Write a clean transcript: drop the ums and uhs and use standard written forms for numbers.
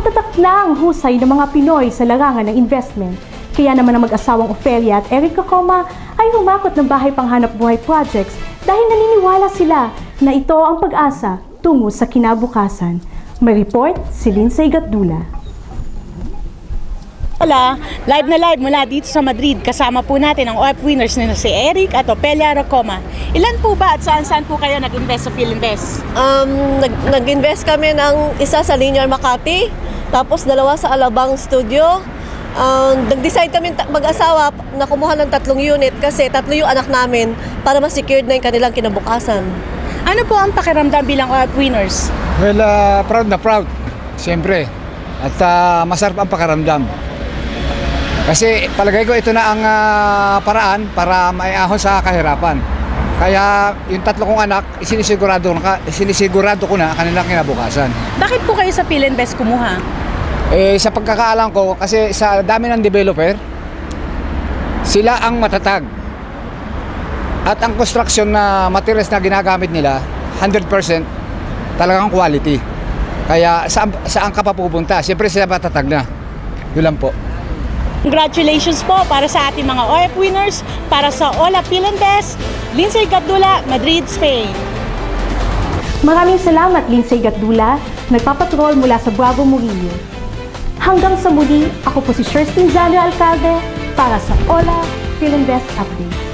Matatak na ang husay ng mga Pinoy sa larangan ng investment. Kaya naman ang mag-asawang Ofelia at Eric Cacoma ay humakot ng bahay panghanap buhay projects dahil naniniwala sila na ito ang pag-asa tungo sa kinabukasan. May report si Lindsay Gatdula. Hola! Live na live mula dito sa Madrid. Kasama po natin ang OF winners na si Eric at Ofelia Cacoma. Ilan po ba at saan-saan po kayo nag-invest sa PhilInvest? Nag-invest kami ng isa sa Linear Makati, tapos dalawa sa Alabang Studio. Nag-decide kami mag-asawa na kumuha ng 3 unit kasi 3 yung anak namin para ma-secured na yung kanilang kinabukasan. Ano po ang pakiramdam bilang OF winners? Well, proud na proud, siyempre. At masarap ang pakiramdam. Kasi palagay ko ito na ang paraan para maiahon sa kahirapan. Kaya yung 3 kong anak, sinisigurado ko na kanilang kinabukasan. Bakit po kayo sa PhilInvest kumuha? Sa pagkakaalam ko, kasi sa dami ng developer, sila ang matatag. At ang construction na materials na ginagamit nila, 100% talagang quality. Kaya saan ka pa pupunta? Siyempre sila matatag na. Yun lang po. Congratulations po para sa ating mga OF winners, para sa Ola PhilInvest, Lindsay Gatdula, Madrid, Spain. Maraming salamat, Lindsay Gatdula, nagpapatrol mula sa Bravo Murillo. Hanggang sa muli, ako po si Sherstin Zano Alcalde para sa Ola PhilInvest Update.